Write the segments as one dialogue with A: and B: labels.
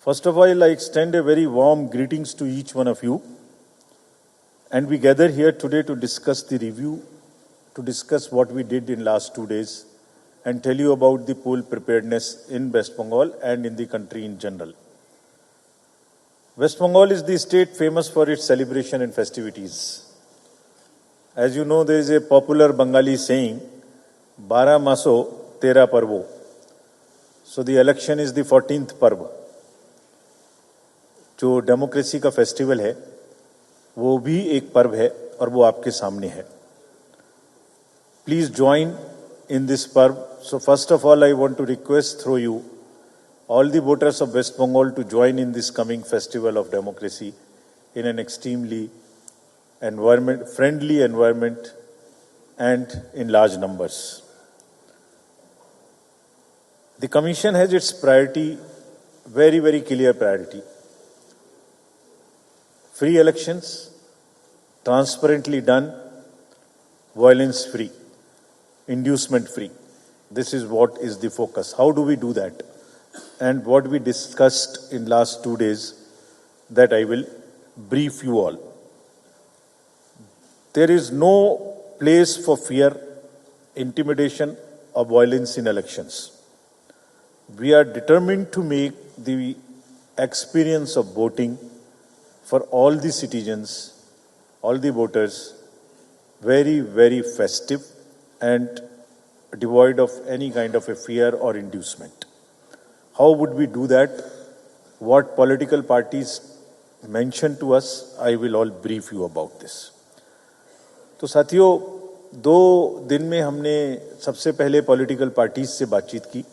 A: First of all, I extend a very warm greetings to each one of you. And we gather here today to discuss the review, to discuss what we did in last 2 days, and tell you about the poll preparedness in West Bengal and in the country in general. West Bengal is the state famous for its celebration and festivities. As you know, there is a popular Bengali saying, "Bara maso, tera parvo." So the election is the 14th parv. जो democracy का festival है वो भी एक पर्व है और वो आपके सामने है. प्लीज ज्वाइन इन दिस पर्व. So first of all I want to request through you all the voters of West Bengal to join in this coming festival of democracy in an extremely friendly environment and in large numbers. The Commission has its priority, very, very clear priority. Free elections, transparently done, violence free, inducement free. This is what is the focus. How do we do that? And what we discussed in last 2 days, that I will brief you all. There is no place for fear, intimidation or violence in elections. We are determined to make the experience of voting for all the citizens, all the voters, very, very festive and devoid of any kind of a fear or inducement. How would we do that? What political parties mentioned to us, I will all brief you about this. तो साथियों, 2 दिन में हमने सबसे पहले political parties से बातचीत की,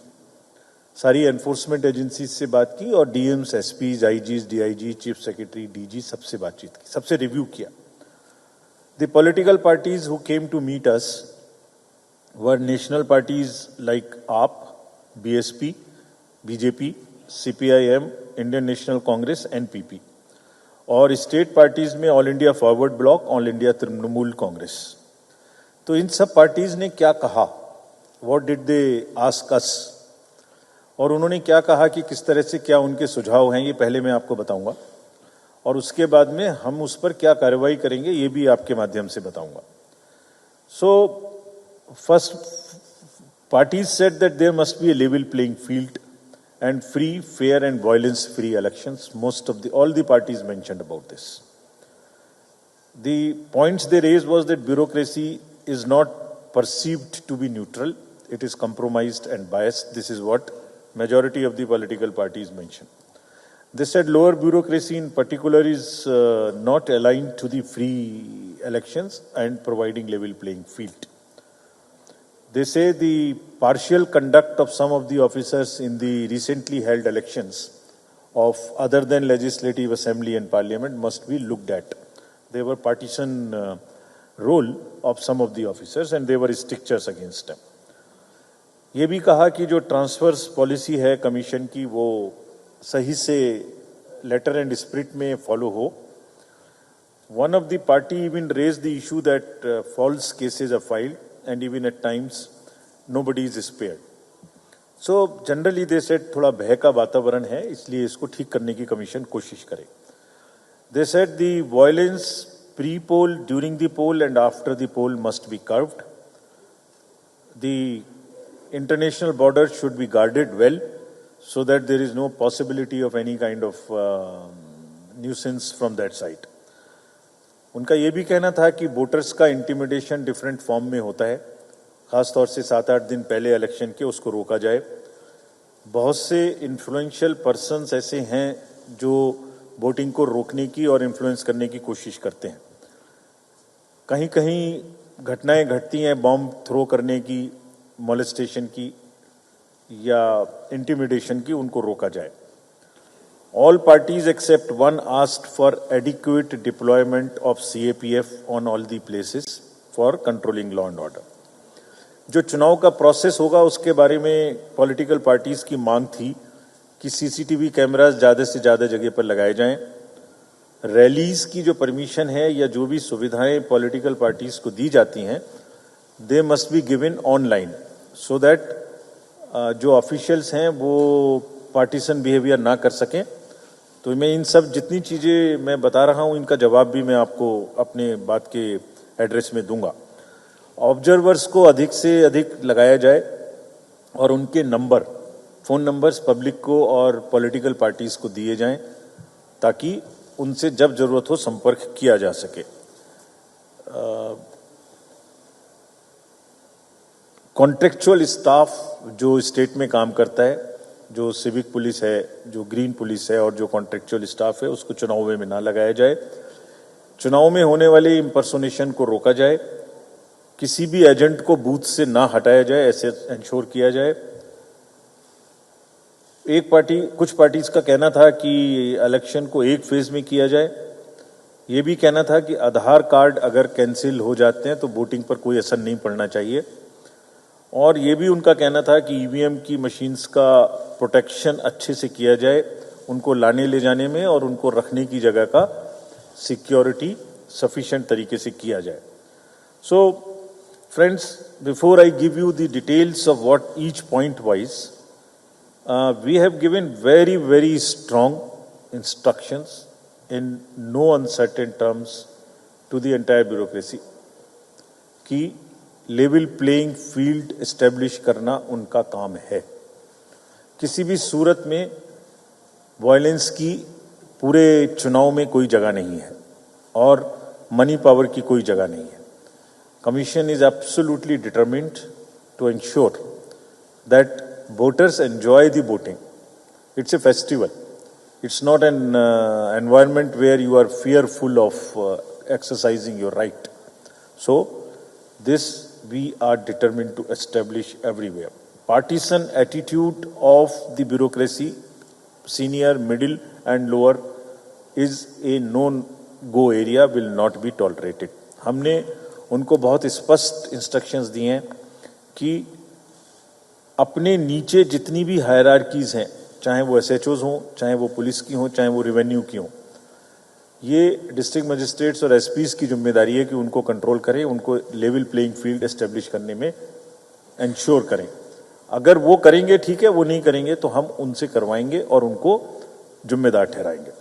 A: सारी एनफोर्समेंट एजेंसीज से बात की और DMs, SPs, IGs, DIG, chief secretary, DG सबसे बातचीत की, सबसे रिव्यू किया. The political parties who came to meet us were national parties like AAP, BSP, BJP, CPIM, Indian national Congress, NPP, और स्टेट पार्टीज में all India forward block, all India Trinamool Congress. तो इन सब parties ने क्या कहा, what did they ask us, और उन्होंने क्या कहा कि किस तरह से क्या उनके सुझाव हैं, ये पहले मैं आपको बताऊंगा और उसके बाद में हम उस पर क्या कार्रवाई करेंगे ये भी आपके माध्यम से बताऊंगा. So first, parties said that there must be a level playing field and free, fair and violence-free elections. All the parties mentioned about this. The points they raised was that bureaucracy is not perceived to be neutral. It is compromised and biased. This is what majority of the political parties mentioned. They said lower bureaucracy in particular is not aligned to the free elections and providing level playing field. They say the partial conduct of some of the officers in the recently held elections of other than legislative assembly and parliament must be looked at. There were partisan role of some of the officers and there were strictures against them. ये भी कहा कि जो transverse policy है commission की वो सही से लेटर एंड स्पिरिट में फॉलो हो. One of the party even raised the issue that false cases are filed and even at times nobody is spared. So generally they said थोड़ा भय का वातावरण है, इसलिए इसको ठीक करने की कमीशन कोशिश करे. They said the violence pre-poll, during the poll and after the poll must be curbed. The international borders should be guarded well so that there is no possibility of any kind of nuisance from that side. उनका ये भी कहना था कि voters का intimidation different form में होता है, खासतौर से 7-8 दिन पहले इलेक्शन के उसको रोका जाए. बहुत से इन्फ्लुएंशियल पर्सन्स ऐसे हैं जो वोटिंग को रोकने की और इन्फ्लुएंस करने की कोशिश करते हैं. कहीं कहीं घटनाएं घटती हैं बॉम्ब थ्रो करने की, मोलेस्टेशन की या इंटिमिडेशन की, उनको रोका जाए. All parties except one asked for adequate deployment of CAPF on all the places for controlling law and order. जो चुनाव का प्रोसेस होगा उसके बारे में पॉलिटिकल पार्टीज की मांग थी कि सीसीटीवी कैमरास ज़्यादा से ज़्यादा जगह पर लगाए जाएं. रैलीज की जो परमिशन है या जो भी सुविधाएं पॉलिटिकल पार्टीज को दी जाती हैं, they must be given online so that जो ऑफिशियल्स हैं वो पार्टीसन बिहेवियर ना कर सकें तो मैं इन सब जितनी चीज़ें मैं बता रहा हूँ इनका जवाब भी मैं आपको अपने बात के एड्रेस में दूंगा। ऑब्जर्वर्स को अधिक से अधिक लगाया जाए और उनके नंबर, फ़ोन नंबर्स पब्लिक को और पॉलिटिकल पार्टीज़ को दिए जाएं ताकि उनसे जब ज़रूरत हो संपर्क किया जा सके। कॉन्ट्रेक्चुअल स्टाफ जो स्टेट में काम करता है, जो सिविक पुलिस है, जो ग्रीन पुलिस है और जो कॉन्ट्रेक्चुअल स्टाफ है, उसको चुनाव में ना लगाया जाए। चुनाव में होने वाले इम्पर्सोनेशन को रोका जाए। किसी भी एजेंट को बूथ से ना हटाया जाए, ऐसे इंश्योर किया जाए। कुछ पार्टीज का कहना था कि इलेक्शन को एक फेज में किया जाए। ये भी कहना था कि आधार कार्ड अगर कैंसिल हो जाते हैं तो वोटिंग पर कोई असर नहीं पड़ना चाहिए। और ये भी उनका कहना था कि ईवीएम की मशीन्स का प्रोटेक्शन अच्छे से किया जाए, उनको लाने ले जाने में और उनको रखने की जगह का सिक्योरिटी सफिशिएंट तरीके से किया जाए। So friends, before I give you the details of what each point wise, we have given very, very strong instructions in no uncertain terms to the entire bureaucracy कि लेवल प्लेइंग फील्ड एस्टेब्लिश करना उनका काम है। किसी भी सूरत में violence की पूरे चुनाव में कोई जगह नहीं है और मनी पावर की कोई जगह नहीं है। Commission is absolutely determined to ensure that voters enjoy the voting. It's a festival. It's not an environment where you are fearful of exercising your right. So, this we are determined to establish everywhere. Partisan attitude of the bureaucracy, senior, middle and lower, is a no-go area, will not be tolerated. हमने उनको बहुत स्पष्ट instructions दिए हैं कि अपने नीचे जितनी भी हायरार्कीज हैं, चाहे वो एसएचओज हों, चाहे वो पुलिस की हों, चाहे वो रेवेन्यू की हों, ये डिस्ट्रिक्ट मजिस्ट्रेट्स और एसपीज की जिम्मेदारी है कि उनको कंट्रोल करें, उनको लेवल प्लेइंग फील्ड एस्टेब्लिश करने में इंश्योर करें। अगर वो करेंगे ठीक है, वो नहीं करेंगे तो हम उनसे करवाएंगे और उनको जिम्मेदार ठहराएंगे।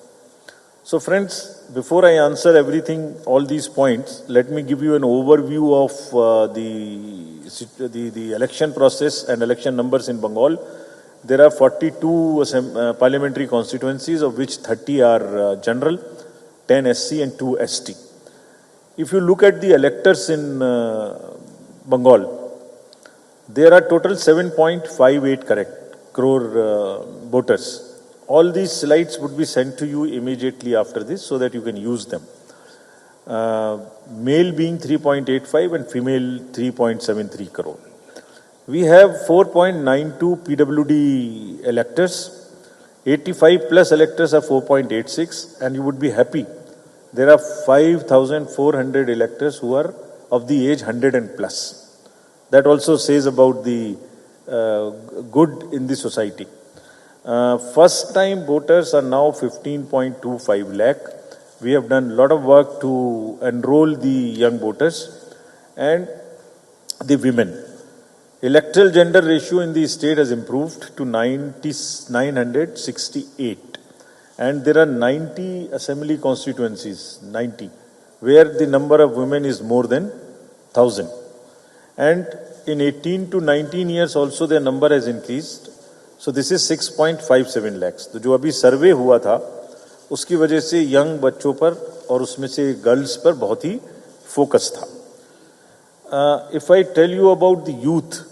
A: So friends, before I answer everything, all these points, let me give you an overview of the election process and election numbers in Bengal. There are 42 parliamentary constituencies, of which 30 are general, 10 SC and 2 ST. If you look at the electors in Bengal, there are total 7.58 crore voters. All these slides would be sent to you immediately after this so that you can use them. Male being 3.85 and female 3.73 crore. We have 4.92 PWD electors. 85 plus electors are 4.86, and you would be happy. There are 5,400 electors who are of the age 100 and plus. That also says about the good in the society. First time voters are now 15.25 lakh. We have done a lot of work to enroll the young voters and the women. Electoral gender ratio in the state has improved to 968, and there are 90 assembly constituencies, 90, where the number of women is more than 1,000. And in 18 to 19 years also their number has increased. So this is 6.57 lakhs. तो जो अभी सर्वे हुआ था उसकी वजह से young बच्चों पर और उसमें से गर्ल्स पर बहुत ही फोकस था. If I tell you about the youth,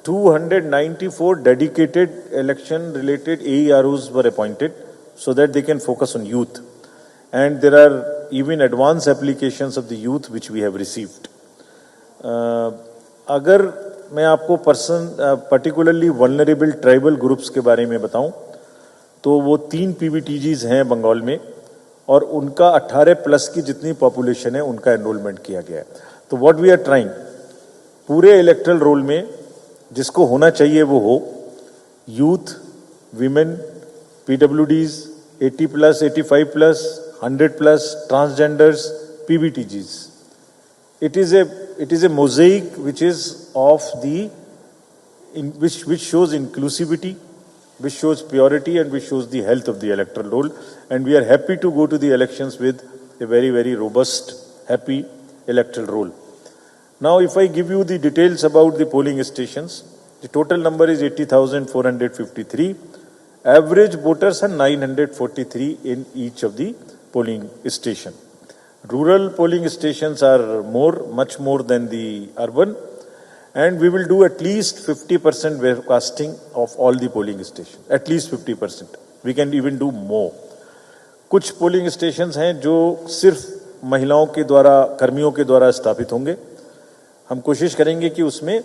A: 294 dedicated election related AEROs were appointed so that they can focus on youth. And there are even advanced applications of the youth which we have received. अगर मैं आपको particularly vulnerable tribal groups के बारे में बताऊं तो वो 3 PVTGs हैं बंगाल में और उनका 18 प्लस की जितनी पॉपुलेशन है उनका एनरोलमेंट किया गया है. तो व्हाट वी आर ट्राइंग, पूरे इलेक्टरल रोल में जिसको होना चाहिए वो हो, youth, women, PwDs, 80 plus, 85 plus, 100 plus, transgenders, PVTGs. It is a mosaic which is of the which shows inclusivity, which shows purity and which shows the health of the electoral roll. And we are happy to go to the elections with a very, very robust, happy electoral roll. Now, if I give you the details about the polling stations, the total number is 80,453. Average voters are 943 in each of the polling station. Rural polling stations are much more than the urban, and we will do at least 50% webcasting of all the polling stations. At least 50%. We can even do more. कुछ polling stations हैं जो सिर्फ महिलाओं के द्वारा, कर्मियों के द्वारा स्थापित होंगे. हम कोशिश करेंगे कि उसमें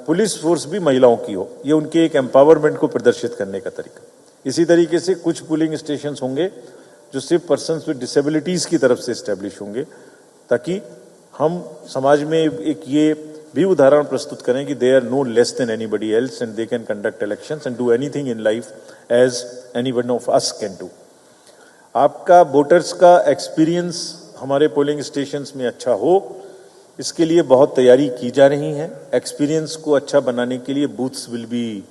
A: पुलिस फोर्स भी महिलाओं की हो. ये उनके एक एम्पावरमेंट को प्रदर्शित करने का तरीका. इसी तरीके से कुछ पोलिंग स्टेशंस होंगे जो सिर्फ पर्सन्स विद डिसेबिलिटीज की तरफ से एस्टेब्लिश होंगे, ताकि हम समाज में एक ये भी उदाहरण प्रस्तुत करें कि they are no less than anybody else and they can conduct elections and do anything in life as any one of us can do. आपका वोटर्स का एक्सपीरियंस हमारे पोलिंग स्टेशंस में अच्छा हो, इसके लिए बहुत तैयारी की जा रही है. एक्सपीरियंस को अच्छा बनाने के लिए booths will be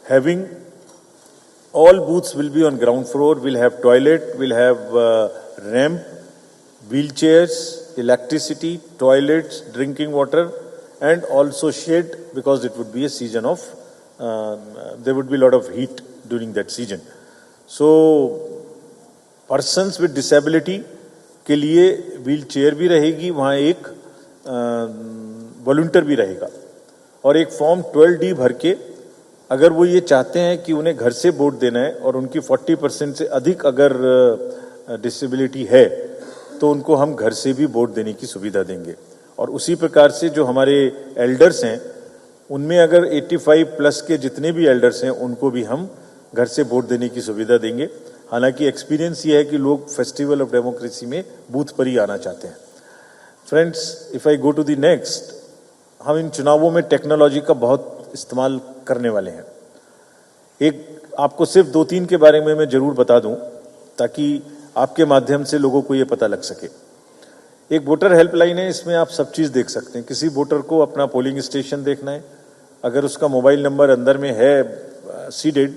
A: having, all booths will be on ground floor, will have toilet, will have ramp, wheelchairs, electricity, toilets, drinking water, and also shade, because it would be a season of, there would be a lot of heat during that season. So, persons with disability के लिए wheelchair भी रहेगी, वहाँ एक volunteer भी रहेगा, और एक फॉर्म 12D भर के, अगर वो ये चाहते हैं कि उन्हें घर से वोट देना है और उनकी 40% से अधिक अगर डिसेबिलिटी है, तो उनको हम घर से भी वोट देने की सुविधा देंगे. और उसी प्रकार से जो हमारे एल्डर्स हैं, उनमें अगर 85 प्लस के जितने भी एल्डर्स हैं, उनको भी हम घर से वोट देने की सुविधा देंगे. हालांकि एक्सपीरियंस ये है कि लोग फेस्टिवल ऑफ डेमोक्रेसी में बूथ पर ही आना चाहते हैं. Friends, if I go to the next, हम इन चुनावों में टेक्नोलॉजी का बहुत इस्तेमाल करने वाले हैं. एक आपको सिर्फ 2-3 के बारे में मैं जरूर बता दूं, ताकि आपके माध्यम से लोगों को ये पता लग सके. एक वोटर हेल्पलाइन है, इसमें आप सब चीज देख सकते हैं. किसी वोटर को अपना पोलिंग स्टेशन देखना है, अगर उसका मोबाइल नंबर अंदर में है सीडेड,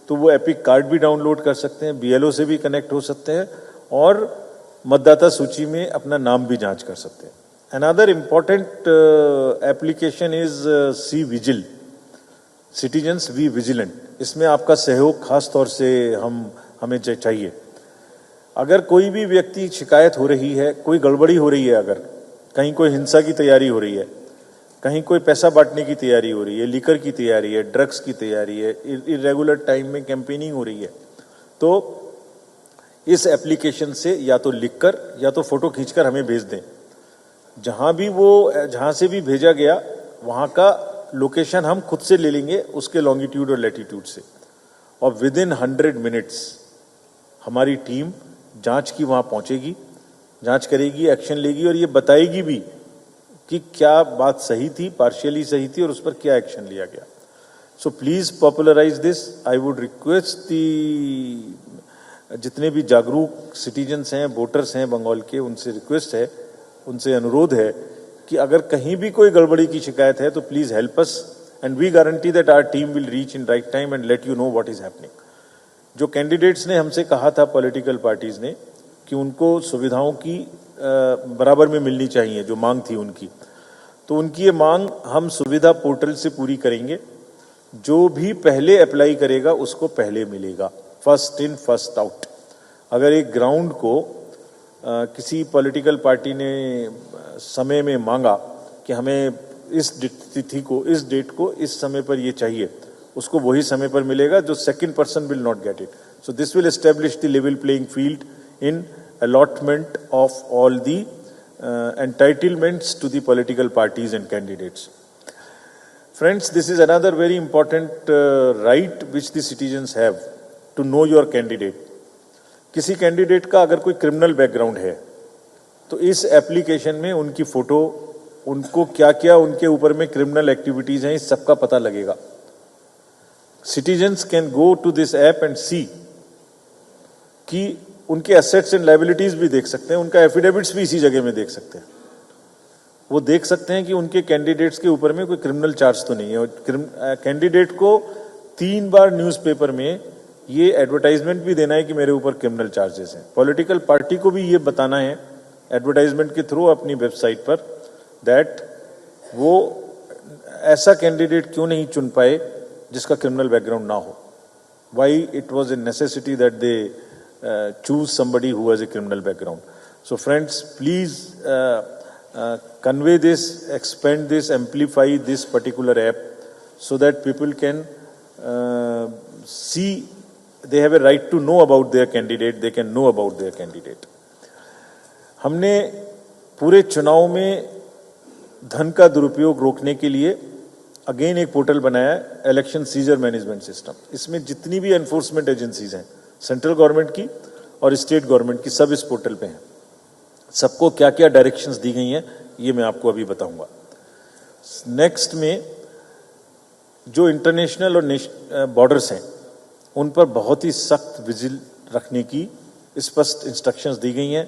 A: तो वो एपिक कार्ड भी डाउनलोड कर सकते हैं, बीएलओ से भी कनेक्ट हो सकते हैं, और मतदाता सूची में अपना नाम भी जांच कर सकते हैं. Another important application is C Vigil, Citizens Be Vigilant. इसमें आपका सहयोग खास तौर से हमें चाहिए. अगर कोई भी व्यक्ति शिकायत हो रही है, कोई गड़बड़ी हो रही है, अगर कहीं कोई हिंसा की तैयारी हो रही है, कहीं कोई पैसा बांटने की तैयारी हो रही है, लीकर की तैयारी है, ड्रग्स की तैयारी है, इरेगुलर टाइम में कैंपेनिंग हो रही है, तो इस एप्लीकेशन से या तो लिखकर या तो फोटो खींचकर हमें भेज दें. जहां से भी भेजा गया, वहां का लोकेशन हम खुद से ले लेंगे, उसके लॉन्गिट्यूड और लैटिट्यूड से, और विद इन 100 मिनट्स हमारी टीम जांच की वहां पहुंचेगी, जांच करेगी, एक्शन लेगी, और ये बताएगी भी कि क्या बात सही थी, पार्शियली सही थी, और उस पर क्या एक्शन लिया गया. So please popularise this. I would request the जितने भी जागरूक सिटीजन्स हैं, वोटर्स हैं बंगाल के, उनसे रिक्वेस्ट है, उनसे अनुरोध है कि अगर कहीं भी कोई गड़बड़ी की शिकायत है, तो please help us, and we guarantee that our team will reach in right time and let you know what is happening. जो कैंडिडेट्स ने हमसे कहा था, पॉलिटिकल पार्टीज ने, कि उनको सुविधाओं की बराबर में मिलनी चाहिए, जो मांग थी उनकी, तो उनकी ये मांग हम सुविधा पोर्टल से पूरी करेंगे. जो भी पहले अप्लाई करेगा उसको पहले मिलेगा, फर्स्ट इन फर्स्ट आउट. अगर एक ग्राउंड को किसी पॉलिटिकल पार्टी ने समय में मांगा कि हमें इस तिथि को, इस डेट को, इस समय पर ये चाहिए, उसको वही समय पर मिलेगा. जो second person will not get it. So this will establish the level playing field in allotment of all the entitlements to the political parties and candidates. Friends, this is another very important right which the citizens have to know your candidate. किसी candidate का अगर कोई criminal background है, तो इस application में उनकी photo, उनको क्या क्या उनके ऊपर में क्रिमिनल एक्टिविटीज हैं, इस सबका पता लगेगा. Citizens can go to this app and see कि उनके एसेट्स एंड लायबिलिटीज भी देख सकते हैं, उनका एफिडेविट्स भी इसी जगह में देख सकते हैं. वो देख सकते हैं कि उनके कैंडिडेट्स के ऊपर में कोई क्रिमिनल चार्ज तो नहीं है. और कैंडिडेट को 3 बार न्यूज़पेपर में ये एडवर्टाइजमेंट भी देना है कि मेरे ऊपर क्रिमिनल चार्जेस हैं। पॉलिटिकल पार्टी को भी ये बताना है एडवर्टाइजमेंट के थ्रू अपनी वेबसाइट पर दैट वो ऐसा कैंडिडेट क्यों नहीं चुन पाए जिसका क्रिमिनल बैकग्राउंड ना हो। Why it was a necessity that they choose somebody who has a criminal background. So friends, please convey this, expand this, amplify this particular app so that people can see, they have a right to know about their candidate, they can know about their candidate. हमने पूरे चुनाव में धन का दुरुपयोग रोकने के लिए अगेन एक पोर्टल बनाया है, इलेक्शन सीजर मैनेजमेंट सिस्टम। इसमें जितनी भी एनफोर्समेंट एजेंसीज हैं सेंट्रल गवर्नमेंट की और स्टेट गवर्नमेंट की, सब इस पोर्टल पे हैं। सबको क्या क्या डायरेक्शंस दी गई हैं ये मैं आपको अभी बताऊंगा। नेक्स्ट में जो इंटरनेशनल और बॉर्डर्स हैं उन पर बहुत ही सख्त विजिल रखने की स्पष्ट इंस्ट्रक्शंस दी गई हैं।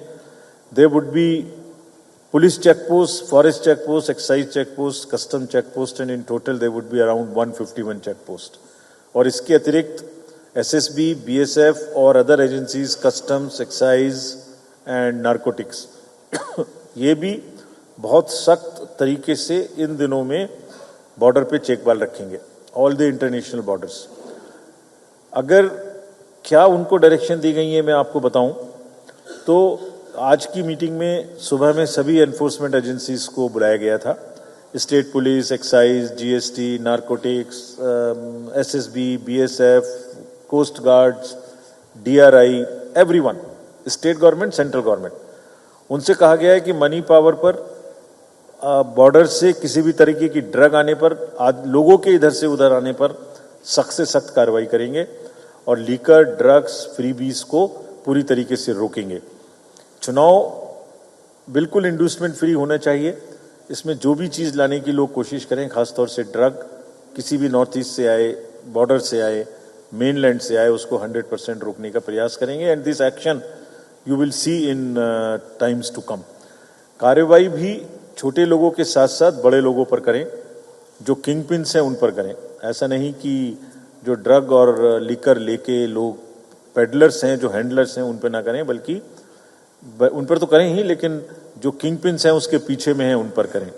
A: There would be police check post, forest check post, excise check post, custom check post and in total there would be around 151 check post. और इसके अतिरिक्त एसएसबी, बीएसएफ और other agencies, customs, excise and narcotics ये भी बहुत सख्त तरीके से इन दिनों में बॉर्डर पे चेकबाल रखेंगे, ऑल द इंटरनेशनल बॉर्डर्स। अगर क्या उनको डायरेक्शन दी गई है मैं आपको बताऊं तो आज की मीटिंग में सुबह में सभी एनफोर्समेंट एजेंसीज को बुलाया गया था। State police, excise, GST, narcotics, SSB, BSF, coast guards, DRI, everyone, state government, central government, उनसे कहा गया है कि मनी पावर पर बॉर्डर से किसी भी तरीके की ड्रग आने पर, लोगों के इधर से उधर आने पर सख्त से सख्त कार्रवाई करेंगे और लीकर, ड्रग्स, फ्रीबीज को पूरी तरीके से रोकेंगे। चुनाव बिल्कुल इंड्यूसमेंट फ्री होना चाहिए। इसमें जो भी चीज़ लाने की लोग कोशिश करें, खासतौर से ड्रग किसी भी नॉर्थ ईस्ट से आए, बॉर्डर से आए, मेनलैंड से आए, उसको 100% रोकने का प्रयास करेंगे। And this action you will see in times to come. कार्रवाई भी छोटे लोगों के साथ साथ बड़े लोगों पर करें, जो किंग पिन्स हैं उन पर करें। ऐसा नहीं कि जो ड्रग और लिकर लेके लोग पेडलर्स हैं, जो हैंडलर्स हैं, उन पर ना करें, बल्कि उन पर तो करें ही, लेकिन जो किंग पिन्स हैं उसके पीछे में हैं उन पर करें।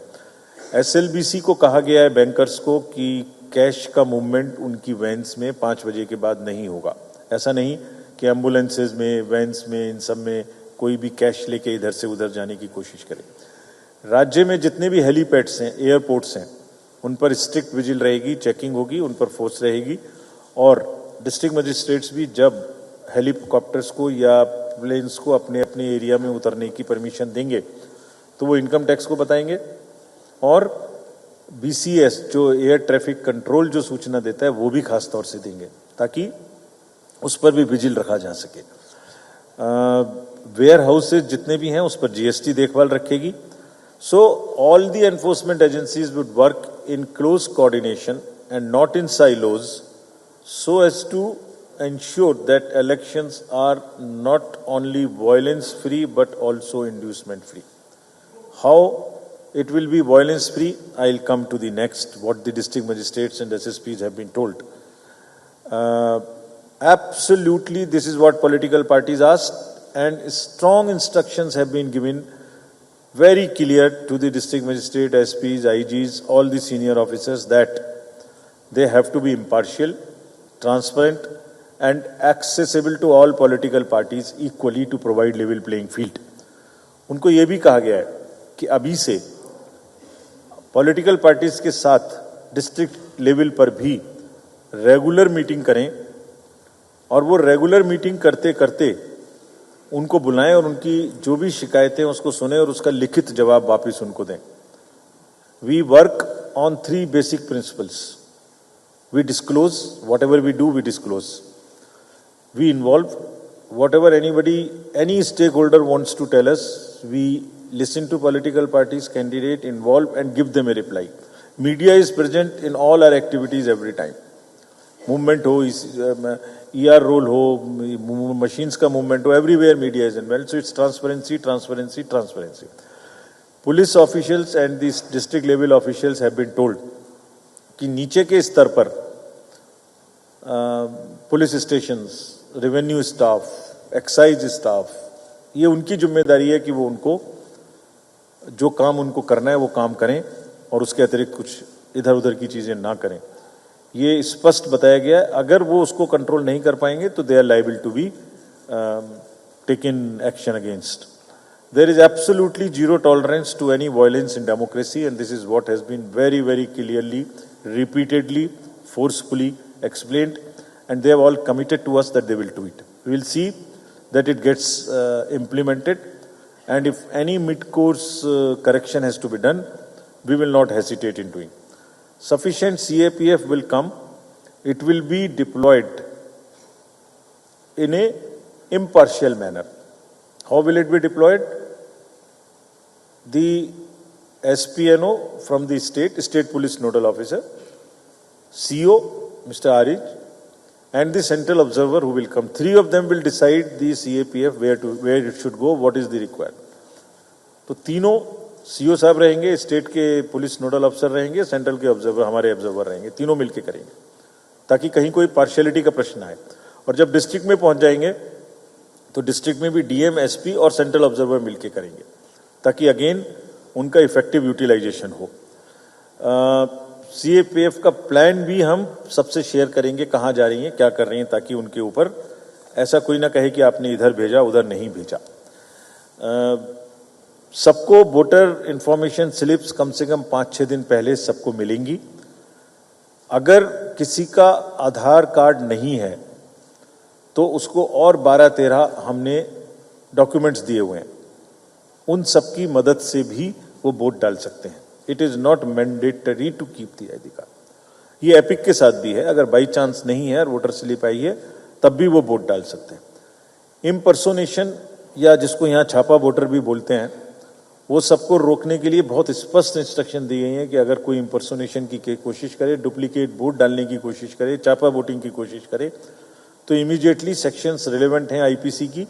A: एसएलबीसी को कहा गया है, बैंकर्स को, कि कैश का मूवमेंट उनकी वैन्स में 5 बजे के बाद नहीं होगा। ऐसा नहीं कि एम्बुलेंसेज में, वैन्स में, इन सब में कोई भी कैश लेके इधर से उधर जाने की कोशिश करे। राज्य में जितने भी हेलीपैड्स हैं, एयरपोर्ट्स हैं, उन पर स्ट्रिक्ट विजिल रहेगी, चेकिंग होगी, उन पर फोर्स रहेगी। और डिस्ट्रिक्ट मजिस्ट्रेट्स भी जब हेलीकॉप्टर्स को या प्लेन्स को अपने अपने एरिया में उतरने की परमिशन देंगे तो वो इनकम टैक्स को बताएंगे। और बीसीएस जो एयर ट्रैफिक कंट्रोल जो सूचना देता है वो भी खास तौर से देंगे, ताकि उस पर भी विजिल रखा जा सके। वेयर हाउसेज जितने भी हैं उस पर जीएसटी देखभाल रखेगी। So all the enforcement agencies would work in close coordination and not in silos so as to ensure that elections are not only violence free but also inducement free. How it will be violence free, I'll come to the next, what the district magistrates and SSPs have been told. Absolutely, this is what political parties asked, and strong instructions have been given, very clear to the district magistrate, SPs, IGs, all the senior officers, that they have to be impartial, transparent and accessible to all political parties equally to provide level playing field. उनको ये भी कहा गया है कि अभी से political parties के साथ डिस्ट्रिक्ट लेवल पर भी रेगुलर मीटिंग करें, और वो रेगुलर मीटिंग करते करते उनको बुलाएं और उनकी जो भी शिकायतें उसको सुने और उसका लिखित जवाब वापस उनको दें। We work on 3 basic principles. We disclose whatever we do, we disclose. We involve whatever any stakeholder wants to tell us. We listen to political parties, candidate, involve and give them a reply. Media is present in all our activities every time. Movement ho, ER role ho, machines ka movement ho, everywhere media is involved. So it's transparency, transparency, transparency. Police officials and these district level officials have been told कि नीचे के स्तर पर police stations, revenue staff, excise staff, ये उनकी जिम्मेदारी है कि वो उनको जो काम उनको करना है वो काम करें और उसके अतिरिक्त कुछ इधर उधर की चीजें ना करें। ये स्पष्ट बताया गया है। अगर वो उसको कंट्रोल नहीं कर पाएंगे तो they are liable to be taken action against. There is absolutely zero tolerance to any violence in democracy, and this is what has been very, very clearly, repeatedly, forcefully explained, and they have all committed to us that they will do it. We will see that it gets implemented, and if any mid-course correction has to be done, we will not hesitate in doing. Sufficient CAPF will come. It will be deployed in a impartial manner. How will it be deployed? The SPNO from the State Police Nodal Officer, CO, Mr. Arij, and the Central Observer who will come. Three of them will decide the CAPF where it should go, what is the requirement. तो तीनों CO साहब रहेंगे, state के police nodal अफसर रहेंगे, central के observer, हमारे observer रहेंगे, तीनों मिलके करेंगे ताकि कहीं कोई पार्शियलिटी का प्रश्न आए। और जब डिस्ट्रिक्ट में पहुंच जाएंगे तो डिस्ट्रिक्ट में भी डीएम, एसपी और सेंट्रल ऑब्जर्वर मिलके करेंगे ताकि अगेन उनका इफेक्टिव यूटिलाइजेशन हो। सीएपीएफ का प्लान भी हम सबसे शेयर करेंगे, कहाँ जा रही हैं, क्या कर रही हैं, ताकि उनके ऊपर ऐसा कोई ना कहे कि आपने इधर भेजा उधर नहीं भेजा। सबको वोटर इंफॉर्मेशन स्लिप्स कम से कम 5-6 दिन पहले सबको मिलेंगी। अगर किसी का आधार कार्ड नहीं है तो उसको और 12-13 हमने डॉक्यूमेंट्स दिए हुए हैं, उन सबकी मदद से भी वो वोट डाल सकते हैं। It is not mandatory to keep the ID card. ये एपिक के साथ भी है, अगर बाई चांस नहीं है और वोटर स्लिप आई है तब भी वो वोट डाल सकते हैं। इम्पर्सोनेशन या जिसको यहाँ छापा वोटर भी बोलते हैं, वो सबको रोकने के लिए बहुत स्पष्ट इंस्ट्रक्शन दी गई है कि अगर कोई इम्पर्सोनेशन की कोशिश करे, डुप्लीकेट वोट डालने की कोशिश करे, छापा वोटिंग की कोशिश करे तो इमीडिएटली सेक्शंस रिलेवेंट हैं आईपीसी की,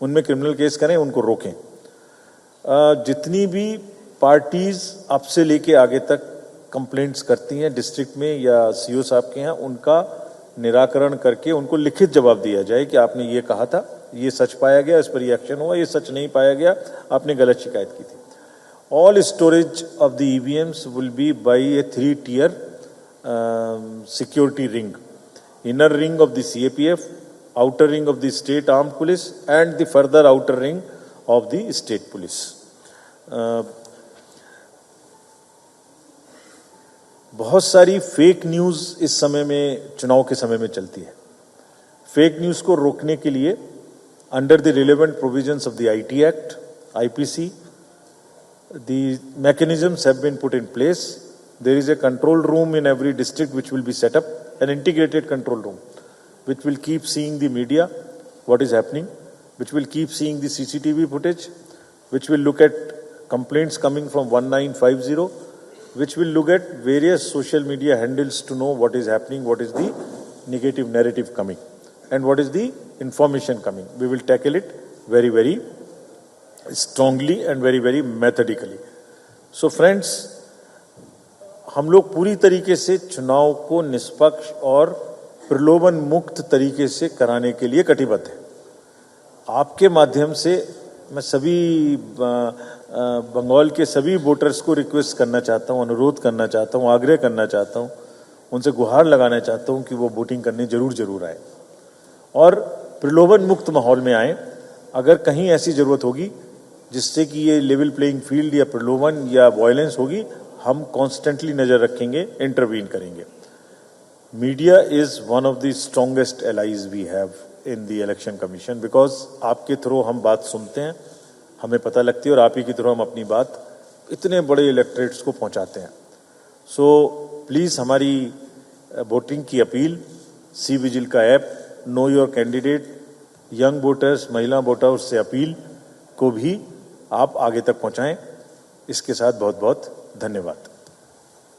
A: उनमें क्रिमिनल केस करें, उनको रोकें। जितनी भी पार्टीज आपसे लेके आगे तक कंप्लेंट्स करती हैं डिस्ट्रिक्ट में या सीओ साहब के यहाँ, उनका निराकरण करके उनको लिखित जवाब दिया जाए कि आपने ये कहा था, ये सच पाया गया, इस पर ये एक्शन हुआ, ये सच नहीं पाया गया, आपने गलत शिकायत की थी। All storage of the EVMs will be by A 3-tier security ring, inner ring of the CAPF, outer ring of the state armed police and the further outer ring of the state police. बहुत सारी fake news इस समय में, चुनाव के समय में चलती है। फेक न्यूज को रोकने के लिए under the relevant provisions of the IT act, IPC, the mechanisms have been put in place. There is a control room in every district which will be set up, an integrated control room, which will keep seeing the media, what is happening, which will keep seeing the CCTV footage, which will look at complaints coming from 1950, which will look at various social media handles to know what is happening, what is the negative narrative coming, and what is the information coming. We will tackle it very, very strongly and very, very methodically. So friends, हम लोग पूरी तरीके से चुनाव को निष्पक्ष और प्रलोभन मुक्त तरीके से कराने के लिए कटिबद्ध है। आपके माध्यम से मैं सभी बंगाल के सभी वोटर्स को रिक्वेस्ट करना चाहता हूं, अनुरोध करना चाहता हूं, आग्रह करना चाहता हूं, उनसे गुहार लगाना चाहता हूं कि वो वोटिंग करने जरूर आए और प्रलोभन मुक्त माहौल में आए। अगर कहीं ऐसी जरूरत होगी जिससे कि ये लेवल प्लेइंग फील्ड या प्रलोभन या वायलेंस होगी, हम कॉन्स्टेंटली नजर रखेंगे, इंटरवीन करेंगे। Media is one of the strongest allies we have in the election commission, because आपके थ्रू हम बात सुनते हैं, हमें पता लगती है और आप ही के थ्रू हम अपनी बात इतने बड़े इलेक्टरेट्स को पहुंचाते हैं। सो प्लीज हमारी वोटिंग की अपील, सी विजिल का app, know your candidate, young voters, महिला वोटर्स से अपील को भी आप आगे तक पहुंचाएं। इसके साथ बहुत बहुत धन्यवाद।